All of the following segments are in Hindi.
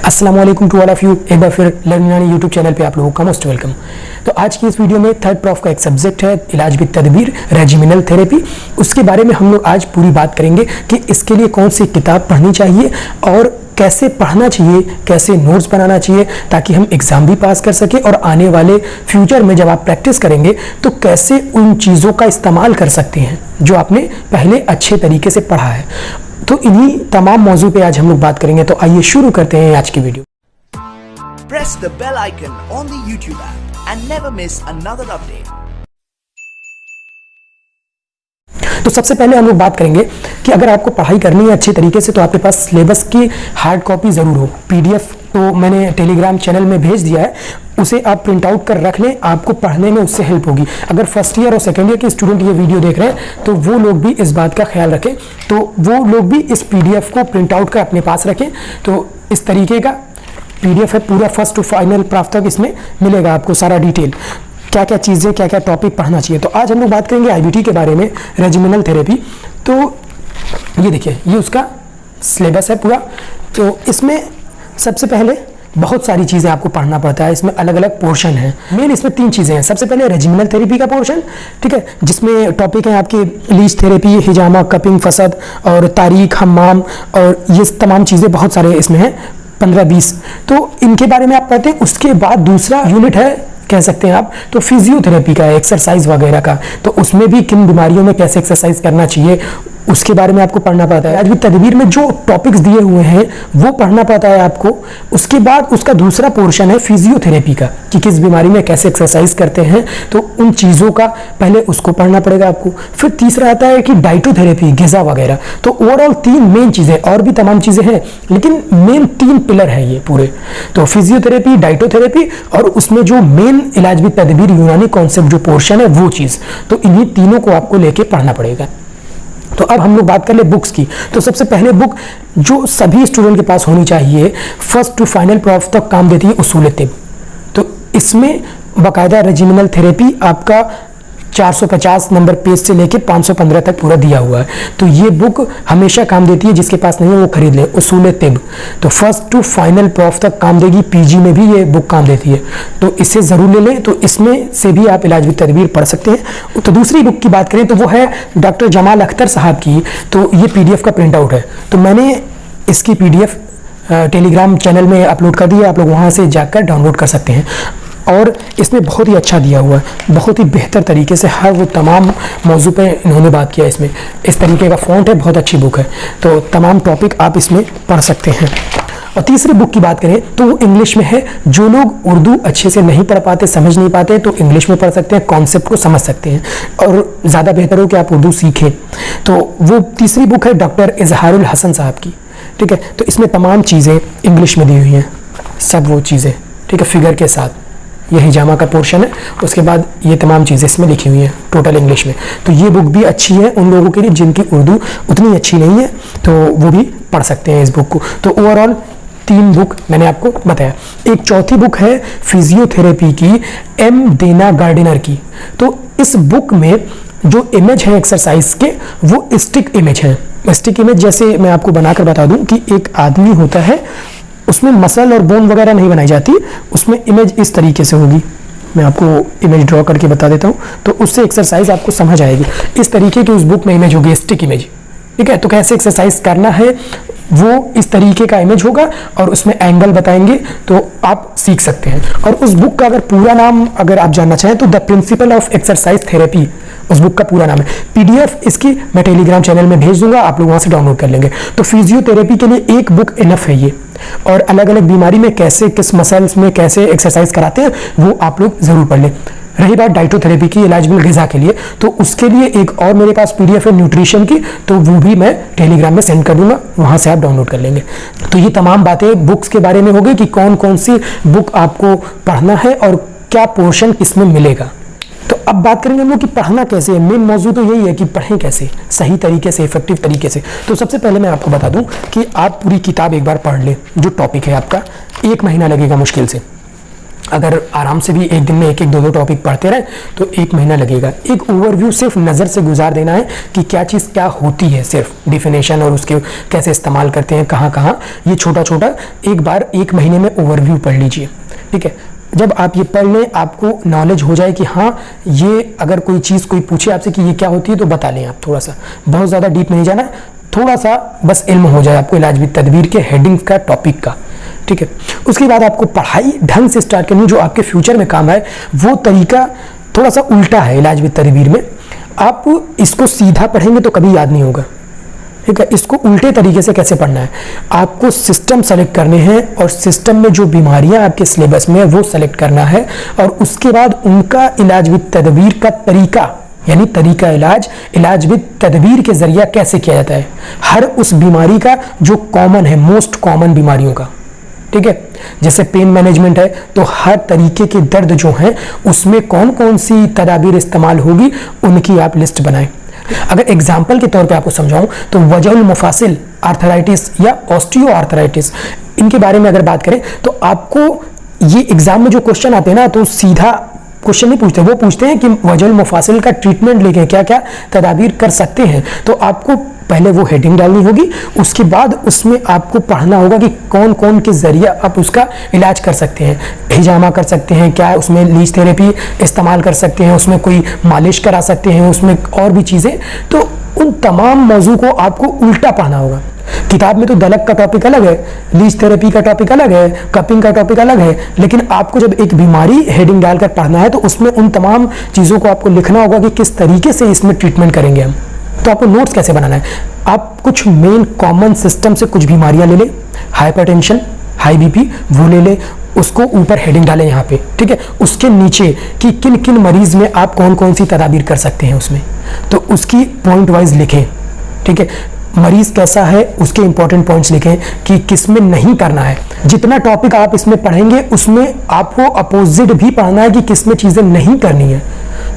अस्सलाम वालेकुम टू ऑल ऑफ यू। एक बार फिर लर्निंग यानी यूट्यूब चैनल पे आप लोगों का मोस्ट वेलकम। तो आज की इस वीडियो में थर्ड प्रॉफ का एक सब्जेक्ट है इलाज बित तदबीर रेजिमिनल थेरेपी। उसके बारे में हम लोग आज पूरी बात करेंगे कि इसके लिए कौन सी किताब पढ़नी चाहिए और कैसे पढ़ना चाहिए, कैसे नोट्स बनाना चाहिए ताकि हम एग्जाम भी पास कर सके और आने वाले फ्यूचर में जब आप प्रैक्टिस करेंगे तो कैसे उन चीज़ों का इस्तेमाल कर सकते हैं जो आपने पहले अच्छे तरीके से पढ़ा है। तो इन्हीं तमाम मौजू पे आज हम लोग बात करेंगे। तो आइए शुरू करते हैं आज की video. Press the bell icon on the YouTube app and never miss another update. तो सबसे पहले हम लोग बात करेंगे कि अगर आपको पढ़ाई करनी है अच्छे तरीके से तो आपके पास सिलेबस की हार्ड कॉपी ज़रूर हो। पीडीएफ तो मैंने टेलीग्राम चैनल में भेज दिया है, उसे आप प्रिंट आउट कर रख लें, आपको पढ़ने में उससे हेल्प होगी। अगर फर्स्ट ईयर और सेकेंड ईयर के स्टूडेंट ये वीडियो देख रहे हैं तो वो लोग भी इस बात का ख्याल रखें, तो वो लोग भी इस पीडीएफ को प्रिंट आउट कर अपने पास रखें। तो इस तरीके का पीडीएफ है, पूरा फर्स्ट टू फाइनल प्राप्त तक इसमें मिलेगा आपको सारा डिटेल, क्या क्या चीज़ें, क्या क्या टॉपिक पढ़ना चाहिए। तो आज हम लोग बात करेंगे आईबीटी के बारे में, रेजिमिनल थेरेपी। तो ये देखिए, ये उसका सिलेबस है पूरा। तो इसमें सबसे पहले बहुत सारी चीज़ें आपको पढ़ना पड़ता है, इसमें अलग अलग पोर्शन है। मेन इसमें 3 चीज़ें हैं। सबसे पहले रेजिमिनल थेरेपी का पोर्शन, ठीक है, जिसमें टॉपिक है आपके लीच थेरेपी, हिजामा, कपिंग, फसद और तारीख, हम्माम और ये तमाम चीज़ें बहुत सारे इसमें हैं, 15-20। तो इनके बारे में आप पढ़ते हैं। उसके बाद दूसरा यूनिट है, कह सकते हैं आप, तो फिजियोथेरेपी का, एक्सरसाइज वगैरह का। तो उसमें भी किन बीमारियों में कैसे एक्सरसाइज करना चाहिए उसके बारे में आपको पढ़ना पड़ता है। आज भी तदबीर में जो टॉपिक्स दिए हुए हैं वो पढ़ना पड़ता है आपको। उसके बाद उसका दूसरा पोर्शन है फिजियोथेरेपी का, कि किस बीमारी में कैसे एक्सरसाइज करते हैं, तो उन चीज़ों का पहले उसको पढ़ना पड़ेगा आपको। फिर तीसरा आता है कि डाइटोथेरेपी, ग़िज़ा वगैरह। तो ओवरऑल 3 मेन चीज़ें, और भी तमाम चीज़ें हैं लेकिन मेन 3 पिलर हैं ये पूरे। तो फिजियोथेरेपी, डाइटोथेरेपी और उसमें जो मेन इलाज भी तदबीर यूनानी कॉन्सेप्ट जो पोर्शन है वो चीज़, तो इन्हीं तीनों को आपको लेके पढ़ना पड़ेगा। तो अब हम लोग बात कर ले बुक्स की। तो सबसे पहले बुक जो सभी स्टूडेंट के पास होनी चाहिए, फर्स्ट टू फाइनल प्रॉफ तक काम देती है, उसूल तिब। तो इसमें बाकायदा रेजिमिनल थेरेपी आपका 450 नंबर पेज से लेके 515 तक पूरा दिया हुआ है। तो ये बुक हमेशा काम देती है, जिसके पास नहीं है वो खरीद ले, उसूल तिब। तो फर्स्ट टू फाइनल प्रॉफ तक काम देगी, पीजी में भी ये बुक काम देती है, तो इसे ज़रूर ले लें। तो इसमें से भी आप इलाज बित तदबीर पढ़ सकते हैं। तो दूसरी बुक की बात करें तो वो है डॉक्टर जमाल अख्तर साहब की। तो ये पीडीएफ का प्रिंट आउट है, तो मैंने इसकी पीडीएफ टेलीग्राम चैनल में अपलोड कर दी है, आप लोग वहाँ से जाकर डाउनलोड कर सकते हैं। और इसमें बहुत ही अच्छा दिया हुआ है, बहुत ही बेहतर तरीके से हर वो तमाम मौजू पे इन्होंने बात किया। इसमें इस तरीके का फ़ॉन्ट है, बहुत अच्छी बुक है, तो तमाम टॉपिक आप इसमें पढ़ सकते हैं। और तीसरी बुक की बात करें तो वो इंग्लिश में है। जो लोग उर्दू अच्छे से नहीं पढ़ पाते, समझ नहीं पाते, तो इंग्लिश में पढ़ सकते हैं, कॉन्सेप्ट को समझ सकते हैं और ज़्यादा बेहतर हो कि आप उर्दू सीखें। तो वो तीसरी बुक है डॉक्टर इजहारुल हसन साहब की, ठीक है। तो इसमें तमाम चीज़ें इंग्लिश में दी हुई हैं, सब वो चीज़ें, ठीक है, फिगर के साथ। ये हिजामा का पोर्शन है, उसके बाद ये तमाम चीज़ें इसमें लिखी हुई हैं टोटल इंग्लिश में। तो ये बुक भी अच्छी है उन लोगों के लिए जिनकी उर्दू उतनी अच्छी नहीं है, तो वो भी पढ़ सकते हैं इस बुक को। तो ओवरऑल 3 बुक मैंने आपको बताया। एक चौथी बुक है फिजियोथेरेपी की, एम देना गार्डिनर की। तो इस बुक में जो इमेज है एक्सरसाइज के वो स्टिक इमेज है। स्टिक इमेज जैसे मैं आपको बनाकर बता दूं कि एक आदमी होता है, उसमें मसल और बोन वगैरह नहीं बनाई जाती, उसमें इमेज इस तरीके से होगी। मैं आपको इमेज ड्रॉ करके बता देता हूँ, तो उससे एक्सरसाइज आपको समझ आएगी। इस तरीके की उस बुक में इमेज होगी, स्टिक इमेज, ठीक है। तो कैसे एक्सरसाइज करना है वो इस तरीके का इमेज होगा और उसमें एंगल बताएंगे, तो आप सीख सकते हैं। और उस बुक का अगर पूरा नाम अगर आप जानना चाहें तो the principle of exercise therapy उस बुक का पूरा नाम है। पीडीएफ इसकी मैं टेलीग्राम चैनल में भेज दूंगा, आप लोग वहां से डाउनलोड कर लेंगे। तो फिजियोथेरेपी के लिए एक बुक इनफ है ये, और अलग अलग बीमारी में कैसे किस मसल्स में कैसे एक्सरसाइज कराते हैं वो आप लोग जरूर पढ़ लें। रही बात डाइटोथेरेपी की, इलाज बिल ग़िज़ा के लिए, तो उसके लिए एक और मेरे पास पीडीएफ है न्यूट्रिशन की, तो वो भी मैं टेलीग्राम में सेंड कर दूंगा, वहां से आप डाउनलोड कर लेंगे। तो ये तमाम बातें बुक्स के बारे में हो गई कि कौन कौन सी बुक आपको पढ़ना है और क्या पोर्शन किसमें मिलेगा। तो अब बात करेंगे हम लोग कि पढ़ना कैसे है। मेन मौजू तो यही है कि पढ़ें कैसे, सही तरीके से, इफेक्टिव तरीके से। तो सबसे पहले मैं आपको बता दूं कि आप पूरी किताब एक बार पढ़ लें। जो टॉपिक है आपका 1 महीना लगेगा मुश्किल से, अगर आराम से भी एक दिन में एक एक दो दो टॉपिक पढ़ते रहे तो 1 महीना लगेगा। एक ओवरव्यू सिर्फ नज़र से गुजार देना है कि क्या चीज़ क्या होती है, सिर्फ डिफिनेशन और उसके कैसे इस्तेमाल करते हैं, कहाँ कहाँ, ये छोटा छोटा एक बार 1 महीने में ओवरव्यू पढ़ लीजिए। ठीक है, जब आप ये पढ़ लें आपको नॉलेज हो जाए कि हाँ ये अगर कोई चीज़ कोई पूछे आपसे कि ये क्या होती है तो बता लें आप, थोड़ा सा, बहुत ज़्यादा डीप नहीं जाना, थोड़ा सा बस इल्म हो जाए आपको इलाज विद तदबीर के हेडिंग का, टॉपिक का। ठीक है, उसके बाद आपको पढ़ाई ढंग से स्टार्ट करनी, जो आपके फ्यूचर में काम है। वो तरीका थोड़ा सा उल्टा है इलाज विद तदबीर में। आप इसको सीधा पढ़ेंगे तो कभी याद नहीं होगा। ठीक है, इसको उल्टे तरीके से कैसे पढ़ना है, आपको सिस्टम सेलेक्ट करने हैं और सिस्टम में जो बीमारियां आपके सिलेबस में है वो सेलेक्ट करना है और उसके बाद उनका इलाज विद तदबीर का तरीका, यानी तरीका इलाज विद तदबीर के जरिए कैसे किया जाता है, हर उस बीमारी का जो कॉमन है, मोस्ट कॉमन बीमारियों का। ठीक है, जैसे पेन मैनेजमेंट है तो हर तरीके के दर्द जो हैं उसमें कौन कौन सी तदाबीर इस्तेमाल होगी उनकी आप लिस्ट बनाएं। अगर एग्जाम्पल के तौर पे आपको समझाऊं तो वजहुल मुफासिल आर्थराइटिस या ऑस्टियो आर्थराइटिस, इनके बारे में अगर बात करें तो आपको ये एग्जाम में जो क्वेश्चन आते हैं ना तो सीधा क्वेश्चन नहीं पूछते, वो पूछते हैं कि वजहुल मुफासिल का ट्रीटमेंट लेके क्या क्या तदाबीर कर सकते हैं। तो आपको पहले वो हेडिंग डालनी होगी, उसके बाद उसमें आपको पढ़ना होगा कि कौन कौन के जरिए आप उसका इलाज कर सकते हैं। हिजामा कर सकते हैं क्या, उसमें लीच थेरेपी इस्तेमाल कर सकते हैं, उसमें कोई मालिश करा सकते हैं, उसमें और भी चीज़ें। तो उन तमाम मौजू को आपको उल्टा पढ़ना होगा। किताब में तो दलक का टॉपिक अलग है, लीच थेरेपी का टॉपिक अलग है, कपिंग का टॉपिक अलग है, लेकिन आपको जब एक बीमारी हेडिंग डालकर पढ़ना है तो उसमें उन तमाम चीज़ों को आपको लिखना होगा कि किस तरीके से इसमें ट्रीटमेंट करेंगे हम। तो आपको नोट्स कैसे बनाना है, आप कुछ मेन कॉमन सिस्टम से कुछ बीमारियां ले लें, हाइपरटेंशन, हाई बीपी, वो ले लें, उसको ऊपर हेडिंग डालें यहाँ पे। ठीक है, उसके नीचे कि किन किन मरीज में आप कौन कौन सी तदाबीर कर सकते हैं उसमें, तो उसकी पॉइंट वाइज लिखें। ठीक है, मरीज कैसा है उसके इंपॉर्टेंट पॉइंट्स लिखें कि किस में नहीं करना है। जितना टॉपिक आप इसमें पढ़ेंगे उसमें आपको अपोजिट भी पढ़ना है कि किस में चीज़ें नहीं करनी है।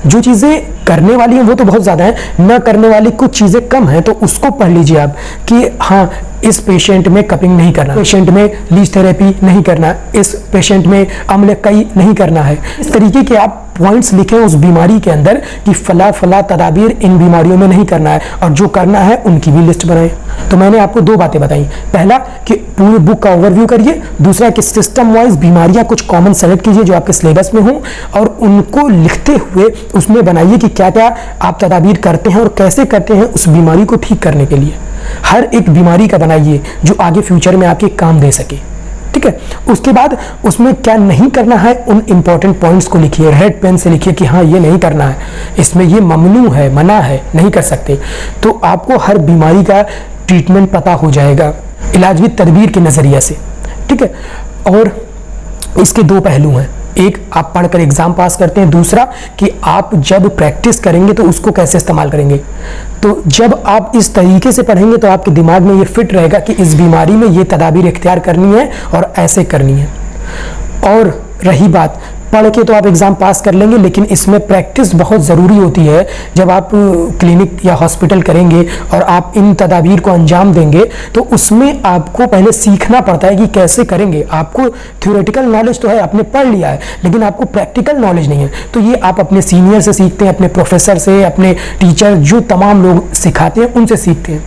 जो चीज़ें करने वाली हैं वो तो बहुत ज़्यादा है, न करने वाली कुछ चीज़ें कम हैं, तो उसको पढ़ लीजिए आप कि हाँ इस पेशेंट में कपिंग नहीं करना, पेशेंट में लीच थेरेपी नहीं करना, इस पेशेंट में अम्लकाई नहीं करना है। इस तरीके के आप पॉइंट्स लिखें उस बीमारी के अंदर कि फला फला तदाबीर इन बीमारियों में नहीं करना है और जो करना है उनकी भी लिस्ट बनाएं। तो मैंने आपको 2 बातें बताई, पहला कि पूरी बुक का ओवरव्यू करिए, दूसरा कि सिस्टम वाइज बीमारियां कुछ कॉमन सेलेक्ट कीजिए जो आपके सिलेबस में हो और उनको लिखते हुए उसमें बनाइए कि क्या क्या आप तदाबीर करते हैं और कैसे करते हैं उस बीमारी को ठीक करने के लिए। हर एक बीमारी का बनाइए जो आगे फ्यूचर में आपके काम दे सके। ठीक है, उसके बाद उसमें क्या नहीं करना है उन इंपॉर्टेंट पॉइंट्स को लिखिए, रेड पेन से लिखिए कि हाँ ये नहीं करना है, इसमें ये ममनू है, मना है, नहीं कर सकते। तो आपको हर बीमारी का ट्रीटमेंट पता हो जाएगा इलाज विद तदबीर के नज़रिए से। ठीक है, और इसके 2 पहलू हैं, एक आप पढ़कर एग्जाम पास करते हैं, दूसरा कि आप जब प्रैक्टिस करेंगे तो उसको कैसे इस्तेमाल करेंगे। तो जब आप इस तरीके से पढ़ेंगे तो आपके दिमाग में ये फिट रहेगा कि इस बीमारी में ये तदाबीर इख्तियार करनी है और ऐसे करनी है। और रही बात पढ़ के तो आप एग्ज़ाम पास कर लेंगे, लेकिन इसमें प्रैक्टिस बहुत ज़रूरी होती है। जब आप क्लिनिक या हॉस्पिटल करेंगे और आप इन तदाबीर को अंजाम देंगे तो उसमें आपको पहले सीखना पड़ता है कि कैसे करेंगे। आपको थ्योरेटिकल नॉलेज तो है, आपने पढ़ लिया है, लेकिन आपको प्रैक्टिकल नॉलेज नहीं है। तो ये आप अपने सीनियर से सीखते हैं, अपने प्रोफेसर से, अपने टीचर जो तमाम लोग सिखाते हैं उनसे सीखते हैं।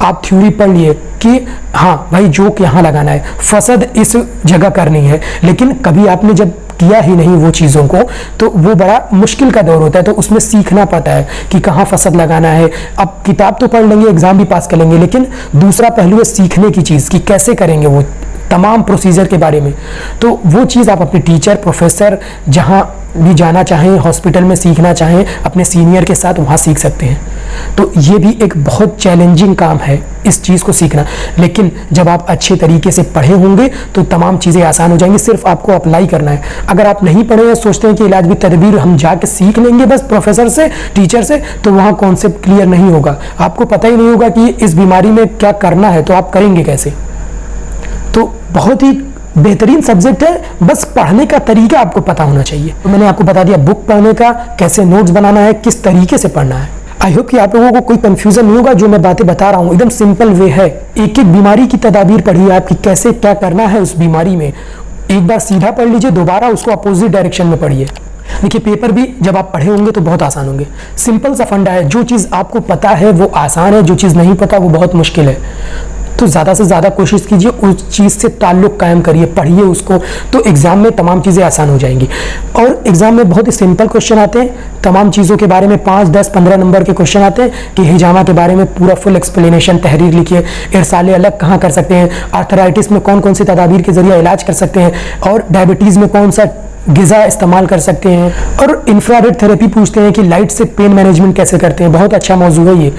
आप थ्योरी पढ़ लिए कि हाँ भाई जोक यहाँ लगाना है, फसद इस जगह करनी है, लेकिन कभी आपने जब किया ही नहीं वो चीज़ों को तो वो बड़ा मुश्किल का दौर होता है। तो उसमें सीखना पड़ता है कि कहाँ फसद लगाना है। अब किताब तो पढ़ लेंगे, एग्जाम भी पास कर लेंगे, लेकिन दूसरा पहलू है सीखने की चीज़ कि कैसे करेंगे वो तमाम प्रोसीजर के बारे में। तो वो चीज़ आप अपने टीचर, प्रोफेसर, जहाँ भी जाना चाहें, हॉस्पिटल में सीखना चाहें, अपने सीनियर के साथ वहाँ सीख सकते हैं। तो ये भी एक बहुत चैलेंजिंग काम है इस चीज़ को सीखना, लेकिन जब आप अच्छे तरीके से पढ़े होंगे तो तमाम चीज़ें आसान हो जाएंगी। सिर्फ आपको अप्लाई करना है। अगर आप नहीं पढ़े हैं, सोचते हैं कि इलाज विद तदबीर हम जाके सीख लेंगे बस प्रोफेसर से, टीचर से, तो वहाँ कॉन्सेप्ट क्लियर नहीं होगा, आपको पता ही नहीं होगा कि इस बीमारी में क्या करना है, तो आप करेंगे कैसे। तो बहुत ही बेहतरीन सब्जेक्ट है, बस पढ़ने का तरीका आपको पता होना चाहिए। तो मैंने आपको बता दिया बुक पढ़ने का, कैसे नोट्स बनाना है, किस तरीके से पढ़ना है। आई होप कि आप लोगों को कोई कंफ्यूजन नहीं होगा। जो मैं बातें बता रहा हूँ एकदम सिंपल वे है। एक एक बीमारी की तदाबीर पढ़िए आपकी, कैसे क्या करना है उस बीमारी में, एक बार सीधा पढ़ लीजिए, दोबारा उसको अपोजिट डायरेक्शन में पढ़िए। देखिए पेपर भी जब आप पढ़े होंगे तो बहुत आसान होंगे। सिंपल सा फंडा है, जो चीज़ आपको पता है वो आसान है, जो चीज़ नहीं पता वो बहुत मुश्किल है। तो ज़्यादा से ज़्यादा कोशिश कीजिए, उस चीज़ से ताल्लुक़ कायम करिए, पढ़िए उसको, तो एग्ज़ाम में तमाम चीज़ें आसान हो जाएंगी। और एग्ज़ाम में बहुत ही सिंपल क्वेश्चन आते हैं, तमाम चीज़ों के बारे में 5, 10, 15 नंबर के क्वेश्चन आते हैं कि हिजामा के बारे में पूरा फुल एक्सप्लेनेशन, तहरीर लिखिए, इरसाले अलग कहाँ कर सकते हैं, आर्थराइटिस में कौन कौन सी तदाबीर के जरिए इलाज कर सकते हैं, और डायबिटीज़ में कौन सा ग़िज़ा इस्तेमाल कर सकते हैं, और इंफ्रारेड थेरेपी पूछते हैं कि लाइट से पेन मैनेजमेंट कैसे करते हैं, बहुत अच्छा मौजू है ये।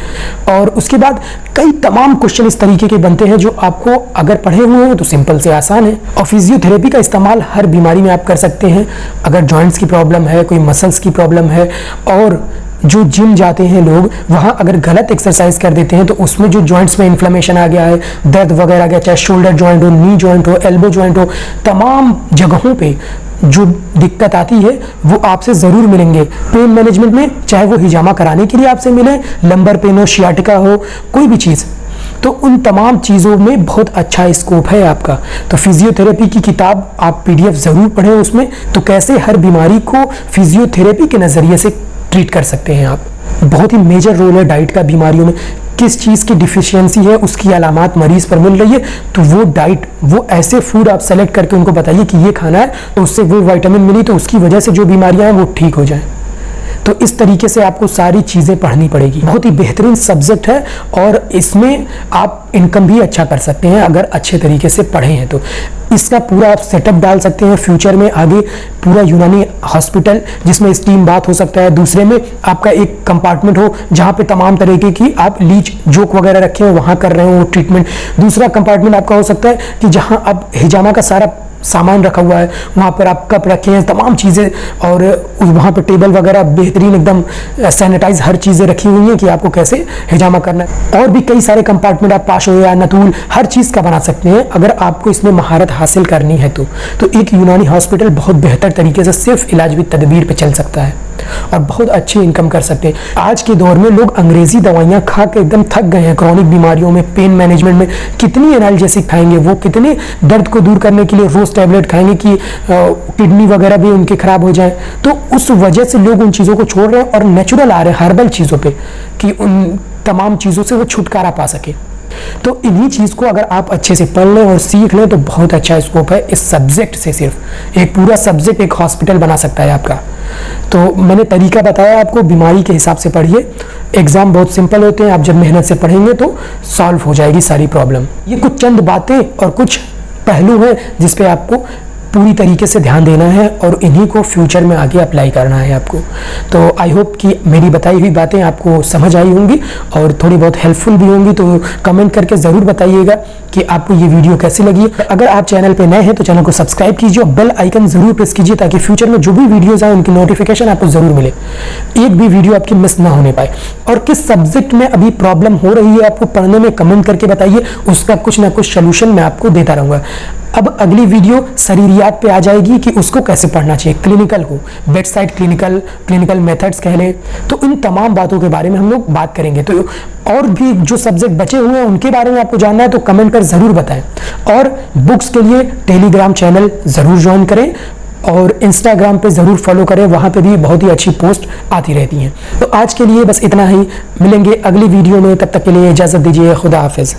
और उसके बाद कई तमाम क्वेश्चन इस तरीके के बनते हैं जो आपको अगर पढ़े हुए हैं तो सिंपल से आसान है। और फिजियोथेरेपी का इस्तेमाल हर बीमारी में आप कर सकते हैं, अगर जॉइंट्स की प्रॉब्लम है, कोई मसल्स की प्रॉब्लम है, और जो जिम जाते हैं लोग वहाँ अगर गलत एक्सरसाइज कर देते हैं तो उसमें जो जॉइंट्स में इन्फ्लेमेशन आ गया है, दर्द वगैरह आ गया, चाहे शोल्डर जॉइंट हो, नी जॉइंट हो, एल्बो जॉइंट हो, तमाम जगहों पे जो दिक्कत आती है वो आपसे ज़रूर मिलेंगे। पेन मैनेजमेंट में चाहे वो हिजामा कराने के लिए आपसे मिले, लंबर पेन हो, शियाटिका हो, कोई भी चीज़, तो उन तमाम चीज़ों में बहुत अच्छा स्कोप है आपका। तो फिजियोथेरेपी की किताब आप PDF ज़रूर पढ़ें, उसमें तो कैसे हर बीमारी को फिजियोथेरेपी के नज़रिए से ट्रीट कर सकते हैं आप। बहुत ही मेजर रोल है डाइट का बीमारियों में, किस चीज़ की डिफिशियंसी है, उसकी अलामात मरीज पर मिल रही है, तो वो डाइट, वो ऐसे फूड आप सेलेक्ट करके उनको बताइए कि ये खाना है, तो उससे वो विटामिन मिली तो उसकी वजह से जो बीमारियां हैं वो ठीक हो जाएं। तो इस तरीके से आपको सारी चीज़ें पढ़नी पड़ेगी। बहुत ही बेहतरीन सब्जेक्ट है और इसमें आप इनकम भी अच्छा कर सकते हैं अगर अच्छे तरीके से पढ़े हैं तो। इसका पूरा आप सेटअप डाल सकते हैं फ्यूचर में आगे, पूरा यूनानी हॉस्पिटल जिसमें स्टीम बाथ हो सकता है, दूसरे में आपका एक कंपार्टमेंट हो जहाँ पे तमाम तरीके की आप लीच जोक वगैरह रखे हो, वहाँ कर रहे हो ट्रीटमेंट। दूसरा कंपार्टमेंट आपका हो सकता है कि जहाँ अब हिजामा का सारा सामान रखा हुआ है, वहाँ पर आप कप रखे हैं, तमाम चीज़ें, और वहाँ पर टेबल वगैरह बेहतरीन एकदम सैनिटाइज हर चीज़ें रखी हुई हैं कि आपको कैसे हिजामा करना है। और भी कई सारे कंपार्टमेंट आप पाशो या नतूल हर चीज़ का बना सकते हैं अगर आपको इसमें महारत हासिल करनी है तो एक यूनानी हॉस्पिटल बहुत बेहतर तरीके से सिर्फ इलाज भी तदबीर पर चल सकता है और बहुत अच्छी इनकम कर सकते हैं। आज के दौर में लोग अंग्रेजी दवाइयाँ खा के एकदम थक गए हैं, क्रॉनिक बीमारियों में, पेन मैनेजमेंट में कितनी एनाल्जेसिक खाएंगे, वो कितने दर्द को दूर करने के लिए रोज टैबलेट खाएंगे कि किडनी वगैरह भी उनके खराब हो जाए। तो उस वजह से लोग उन चीज़ों को छोड़ रहे हैं और नेचुरल आ रहे हैं हर्बल चीज़ों पे कि उन तमाम चीज़ों से वो छुटकारा पा सके। तो इन्हीं चीज़ को अगर आप अच्छे से पढ़ लें और सीख लें तो बहुत अच्छा स्कोप है इस सब्जेक्ट से। सिर्फ एक पूरा सब्जेक्ट एक हॉस्पिटल बना सकता है आपका। तो मैंने तरीका बताया आपको, बीमारी के हिसाब से पढ़िए। एग्ज़ाम बहुत सिंपल होते हैं, आप जब मेहनत से पढ़ेंगे तो सॉल्व हो जाएगी सारी प्रॉब्लम। ये कुछ चंद बातें और कुछ पहलू हैं जिस पे आपको पूरी तरीके से ध्यान देना है और इन्हीं को फ्यूचर में आगे अप्लाई करना है आपको। तो आई होप कि मेरी बताई हुई बातें आपको समझ आई होंगी और थोड़ी बहुत हेल्पफुल भी होंगी। तो कमेंट करके ज़रूर बताइएगा कि आपको ये वीडियो कैसी लगी। अगर आप चैनल पे नए हैं तो चैनल को सब्सक्राइब कीजिए और बेल आइकन ज़रूर प्रेस कीजिए ताकि फ्यूचर में जो भी वीडियोज़ आए उनकी नोटिफिकेशन आपको ज़रूर मिले, एक भी वीडियो आपकी मिस ना होने पाए। और किस सब्जेक्ट में अभी प्रॉब्लम हो रही है आपको पढ़ने में, कमेंट करके बताइए, उसका कुछ ना कुछ सोल्यूशन मैं आपको देता रहूँगा। अब अगली वीडियो शरीरियात पे आ जाएगी कि उसको कैसे पढ़ना चाहिए, क्लिनिकल हो, बेड साइड क्लिनिकल मेथड्स कह लें, तो इन तमाम बातों के बारे में हम लोग बात करेंगे। तो और भी जो सब्जेक्ट बचे हुए हैं उनके बारे में आपको जानना है तो कमेंट कर ज़रूर बताएं। और बुक्स के लिए टेलीग्राम चैनल ज़रूर ज्वाइन करें और इंस्टाग्राम पे ज़रूर फॉलो करें, वहाँ पे भी बहुत ही अच्छी पोस्ट आती रहती हैं। तो आज के लिए बस इतना ही, मिलेंगे अगली वीडियो में, तब तक के लिए इजाज़त दीजिए, खुदा हाफिज़।